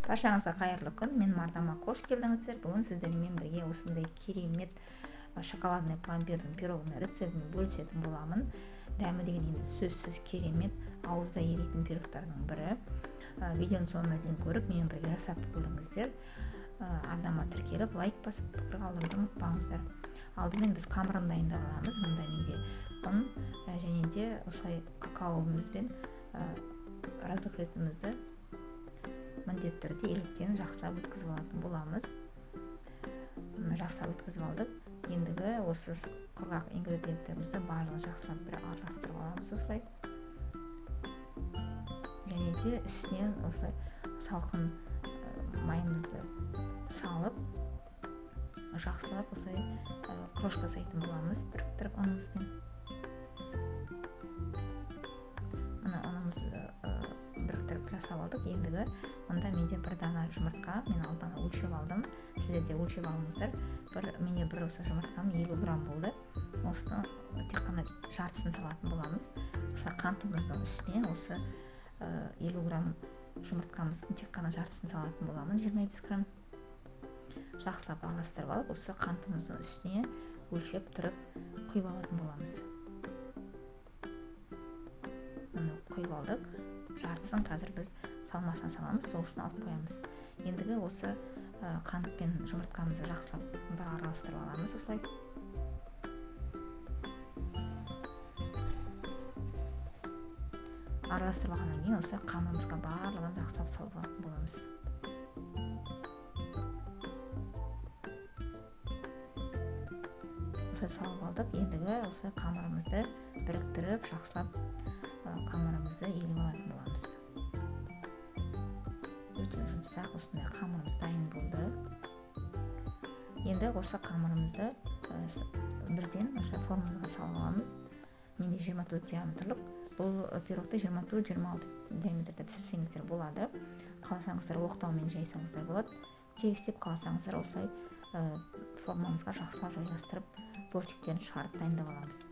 Баршаңызға қайырлы күн. Мен Мардама, қош келдіңіздер. Бүгін сіздермен бірге осындай керемет шоколадный пломбирдің пирогының рецептімен бөлісетін боламын. Дәмі деген енді сөзсіз керемет, ауызда еритін пирогтардың бірі. Видеоның соңына дейін көріп, менімен бірге жасап көріңіздер. Арнама тіркеліп, лайк басып, пікір қалдыруды ұмытпаңыздар. Алдымен біз қамырын дайындап аламыз. Мұнда менде ұн және де осылай какаомызбен разогретімізді міндетті түрде електен жақсылап өткізіп алатын боламыз. Жақсылап өткізіп алдық. Ендігі осы құрғақ ингредиенттерімізді барлығын жақсылап бір араластырып аламыз осылай. Және де үстіне осылай салқын майымызды салып, жақсылап осылай крошка жасайтын боламыз, біріктіріп ұнымызбен. Мына ұнымызды біріктіріп жасап алдық. Ендігі мұнда менде бір дана жұмыртқа, мен алдын өлшеп алдым. Сіздер де өлшеп алыңыздар. Менде бір осы жұмыртқам 50 грамм болды. Осыны тек қана жартысын салатын боламыз. Осы қантымыздың үстіне осы 50 грамм жұмыртқамыздың тек қана жартысын салатын боламын. 25 грамм. Жақсылап араластырып алып, осы қантымыздың үстіне өлшеп тұрып құйып алатын боламыз. Мұны құйып алдық. Жартысын қазір біз салмасын саламыз, сол үшін алып қоямыз. Ендігі осы қант пен жұмыртқамызды жақсылап бір араластырып аламыз осылай. Араластырып алғаннан кейін осы қамырымызға барлығын жақсылап салып алатын боламыз. Осылай салып алдық. Ендігі осы қамырымызды біріктіріп, жақсылап қамырымызды еліп алатын боламыз. Өте жұмсақ, осындай қамырымыз дайын болды. Енді осы қамырымызды бірден осы формамызға салып аламыз. Менде 24 диаметрлік. Бұл пирогты 24-26 диаметрде пісірсеңіздер болады. Қаласаңыздар оқтаумен жайсаңыздар болады. Тегістеп қаласаңыздар осылай формамызға жақсылап жайғастырып, бөлшектерін шығарып дайындап аламыз.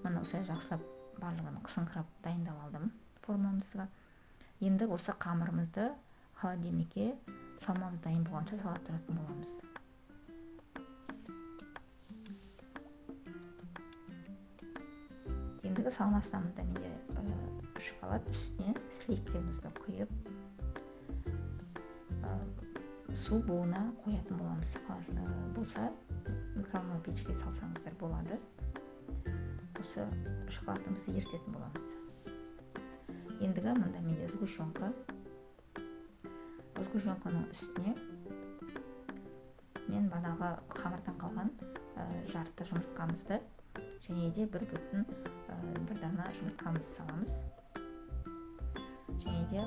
Мына осылай жақсылап барлығын қысыңқырап дайындап алдым формамызға. Енді осы қамырымызды холодильникке салмамыз дайын болғанша салып тұратын боламыз. Ендігі салмасынан мұнда менде шоколад үстіне сливкемізді құйып су буына қоятын боламыз. Болса микроволновка печке салсаңыздар болады. Осы шоколадымызды ерітетін боламыз. Ендігі мұнда менде сгущенка. Сгущенканың үстіне мен банағы қамырдан қалған жарты жұмыртқамызды және де бір дана жұмыртқамызды саламыз. Және де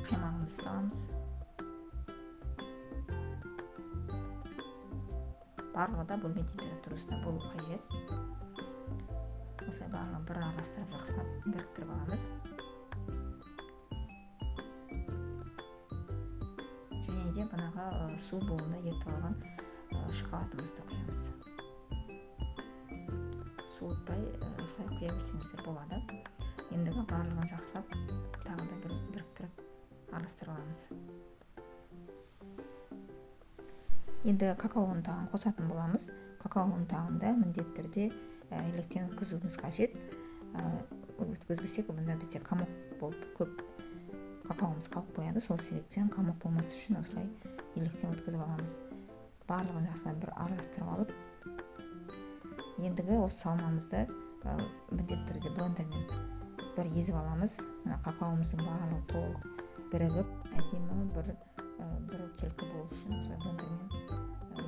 қаймағымызды саламыз. Барлығы да бөлме температурасында болу қажет. Осылай барлығын бір араластырып жақсылап біріктіріп аламыз. Және де банағы су буында ерітіп алған шоколадымызды құямыз. Суытпай осылай құя берсеңіздер болады. Ендігі барлығын жақсылап тағы да біріктіріп араластырып аламыз. Енді какао ұнтағын қосатын боламыз. Какао ұнтағында міндетті түрде електен өткізуіміз қажет. Өткізбесек, бұнда бізде қамық болып көп какаомыз қалып қояды. Сол себептен қамық болмас үшін осылай електен өткізіп аламыз. Барлығын жақсылап бір араластырып алып, ендігі осы салмамызды міндетті түрде блендермен бір езіп аламыз. Мына какаомыздың барлығы толық бірігіп, әдемі бір келкі болу үшін осылай блендермен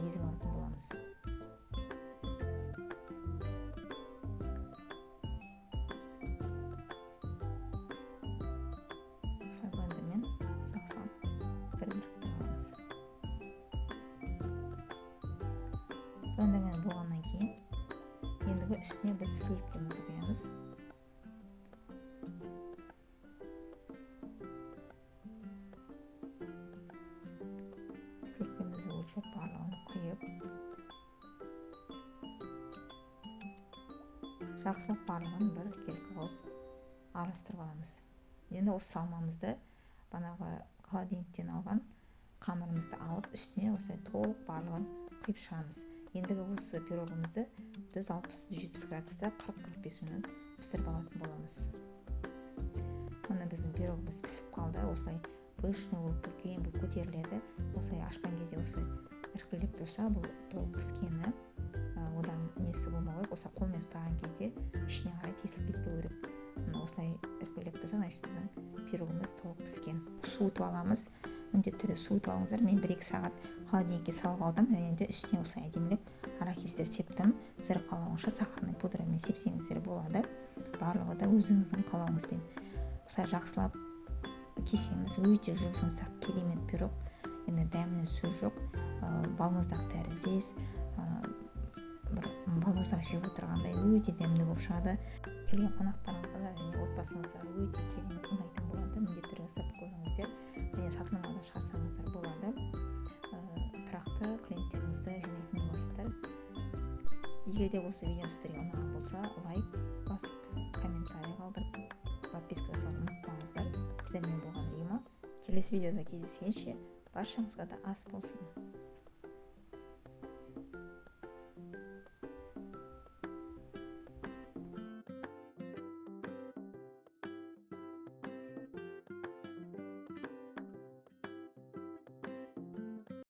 езіп алатын боламыз. Осылай блендермен жақсылап біріктіріп аламыз. Блендермен болғаннан кейін ендігі үстіне біз сливкемізді құямыз. Сливкемізді өлшеп барлығын құйып, жақсылап барлығын бір келкі қылып араластырып аламыз. Енді осы салмамызды банағы холодильниктен алған қамырымызды алып үстіне осылай толық барлығын құйып шығамыз. Ендігі осы пирогымызды 160-170 градуста 40-45 минут пісіріп алатын боламыз. Мына біздің пирогымыз пісіп қалды. Осылай пышный болып, үлкен болып көтеріледі. Осылай ашқан кезде осылай іркілдеп тұрса, бұл толық піскені. Одан несі болмау керек. Осылай қолмен ұстаған кезде ішіне қарай тесіліп кетпеу керек. Осылай іркілдеп тұрса, значит біздің пирогымыз толық піскен. Суытып аламыз. Міндетті түрде суытып алыңыздар. Мен 1-2 сағат холодильникке салып алдым. Енді үстіне осылай әдемілеп арахисті септім. Сіздер қалауынша сахарный пудрамен сепсеңіздер болады. Барлығы да өзіңіздің қалауыңызбен. Осылай жақсылап кесеміз. Өте жұмсақ, керемет пирог. Енді дәміне сөз жоқ. Балмұздақ тәріздес, балмұздақ жеп отырғандай өте дәмді болып шығады. Келген қонақтарыңызға да және отбасыңыздарға өте керемет ұнайтын болады. Міндетті түрде жасап көріңіздер. Және сатылымға шығарсаңыздар болады. Тұрақты клиенттеріңізді жинайтын боласыздар. Егер де осы видео сіздерге ұнаған болса, лайк басып, комментарий қалдырып, подписка жасауды ұмытпаңыздар. Сіздермен болған Рима. Келесі видеода кездескенше баршаңызға да ас болсын.